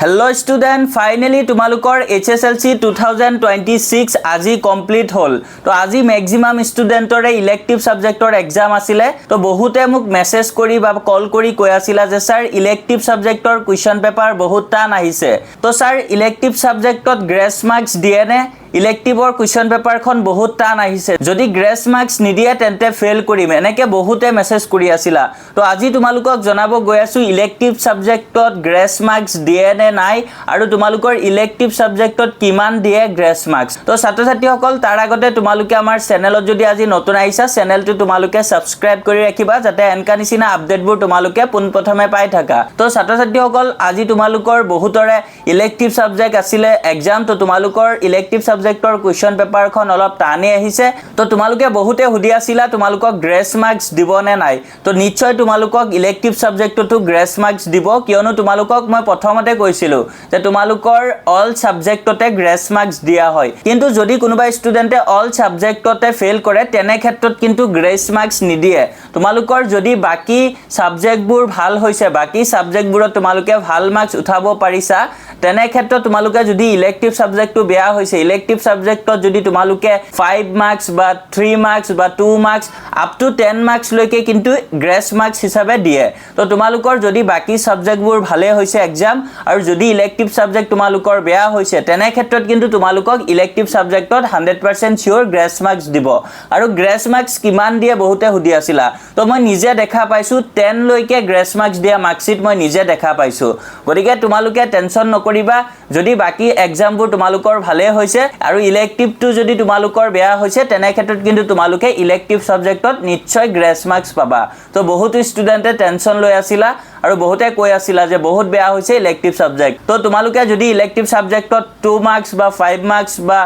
hello student finally तुमालुकर HSLC 2026 আজি complete whole तो আজি मैक्सिमम स्टूडेंटरे इलेक्टिव सब्जेक्टर एग्जाम आसिले तो बहुते मुक मेसेज करी बा कॉल करी কৈ आसिला जे सर इलेक्टिव सब्जेक्टर क्वेश्चन पेपर बहुत टान आहिसे तो सर इलेक्टिव सब्जेक्टत ग्रेस मार्क्स दिए ने इलेक्टिवर क्वेश्चन पेपर खन बहुत टान आहिसे जदि ग्रेस मार्क्स निदिए तेंते फेल करिम एनेके बहुते मेसेज करि आसिला तो আজি तुमालुকক जनाबो गय आसु इलेक्टिव सब्जेक्टत ग्रेस मार्क्स दिए ने नाइ आरु तुमालुकर इलेक्टिव सब्जेक्टत किमान दिए ग्रेस मार्क्स तो छात्र छात्री सकल तार आगते तुमालुके आमार चेनेलत जदि আজি नतुन आइसा चेनेलটো तुमालुके सबस्क्राइब करि राखिबा जाते एनका निसिना अपडेटबुर तुमालुके पुन प्रथमे पाइ थाका तो छात्र छात्री सकल আজি तुमालुकर बहुतरे इलेक्टिव सब्जेक्ट आसिले एग्जाम तो तुमालुकर इलेक्टिव सब्जेक्टर क्वेश्चन पेपर खन अलप टाने आहिसे तो तुमालुके बहुते हुदि आसिला तुमालुকক ग्रेस मार्क्स दिबने नाइ तो निश्चय तुमालुকক इलेक्टिव सब्जेक्टतो ग्रेस मार्क्स दिबो कियनो तुमालुকক মই प्रथमते কৈছিলো যে तुमालुকৰ অল সাবজেক্টতে গ্ৰেস মাৰ্কস দিয়া হয় কিন্তু যদি কোনোবা স্টুডেন্টে অল সাবজেক্টতে ফেল কৰে তেনে ক্ষেত্ৰত কিন্তু গ্ৰেস মাৰ্কস নিদিয়ে तुमालुকৰ যদি বাকি সাবজেক্টবোৰ ভাল হৈছে বাকি সাবজেক্টবোৰত तुमालुকে ভাল মাৰ্কস উঠাব পাৰিছা তেনে ক্ষেত্ৰত तुमालुके যদি ইলেক্টিভ সাবজেক্টটো বেয়া হৈছে ইলেক্টিভ সাবজেক্টত যদি तुमालुके 5 মার্কস বা 3 মার্কস বা 2 মার্কস আপ টু 10 মার্কস লৈকে কিন্তু গ্রেস মার্কস হিচাপে দিয়ে তো तुमालुকৰ যদি বাকি সাবজেক্টবোৰ ভালে হৈছে एग्जाम আৰু যদি ইলেক্টিভ সাবজেক্ট तुमालुকৰ বেয়া হৈছে তেনে ক্ষেত্ৰত কিন্তু तुमालुকক ইলেক্টিভ সাবজেক্টত 100% শিওৰ গ্ৰেস মাৰ্কস দিব আৰু গ্রেস মার্কস কিমান দিয়ে বহুতে হুদি আছিলা তো মই নিজে দেখা পাইছো 10 লৈকে গ্রেস মার্কস দিয়া মার্কশিট মই নিজে দেখা পাইছো গতিকে तुमालुके টেনশন নকৰিবা যদি বাকি एग्जामবোৰ तुमालुকৰ ভালে হৈছে আৰু ইলেক্টিভটো যদি तुमालुকৰ বেয়া হৈছে তেনে ক্ষেত্ৰত কিন্তু तुमालुके ইলেক্টিভ সাবজেক্টত নিশ্চয় গ্ৰেস মাৰ্কস পাবা তো বহুত ষ্টুডেন্টে টেনশন লৈ আছিলা আৰু বহুতে কৈ আছিলা যে বহুত বেয়া হৈছে ইলেক্টিভ সাবজেক্ট তো तुमालुके যদি ইলেক্টিভ সাবজেক্টত 2 মার্কস বা 5 মার্কস বা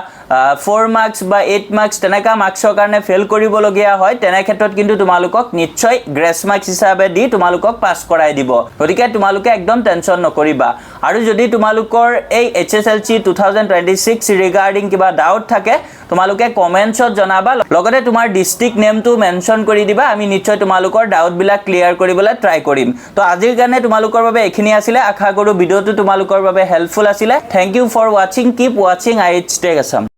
4 মার্কস বা 8 মার্কস তেনেকা মাৰ্কসৰ কাৰণে ফেল কৰিবলগীয়া হয় তেনে ক্ষেত্ৰত কিন্তু तुमालुকক নিশ্চয় গ্ৰেস মাৰ্কস হিচাপে দি तुमालुকক পাস কৰাই দিব গতিকে तुमालुके একদম টেনশন নকৰিবা আৰু যদি तुमालुকৰ এই HSLC 2026 ৰিগাৰ্ডিং কিবা ডাউট থাকে तुमालुके কমেন্টছত জনাবা লগতে তোমাৰ ডিস্ট্ৰিক্ট নেমটো মেনশন কৰি দিবা আমি নিশ্চয় तुमालुকৰ ডাউট বিলাক ক্লিয়াৰ কৰিবলৈ ট্ৰাই কৰিম তো আজিৰ কাৰণে तुमालुকৰ বাবে এখিনি আছিল আশা কৰো ভিডিওটো तुमालुকৰ বাবে হেল্পফুল আছিল thank you for watching keep watching IH tech Assam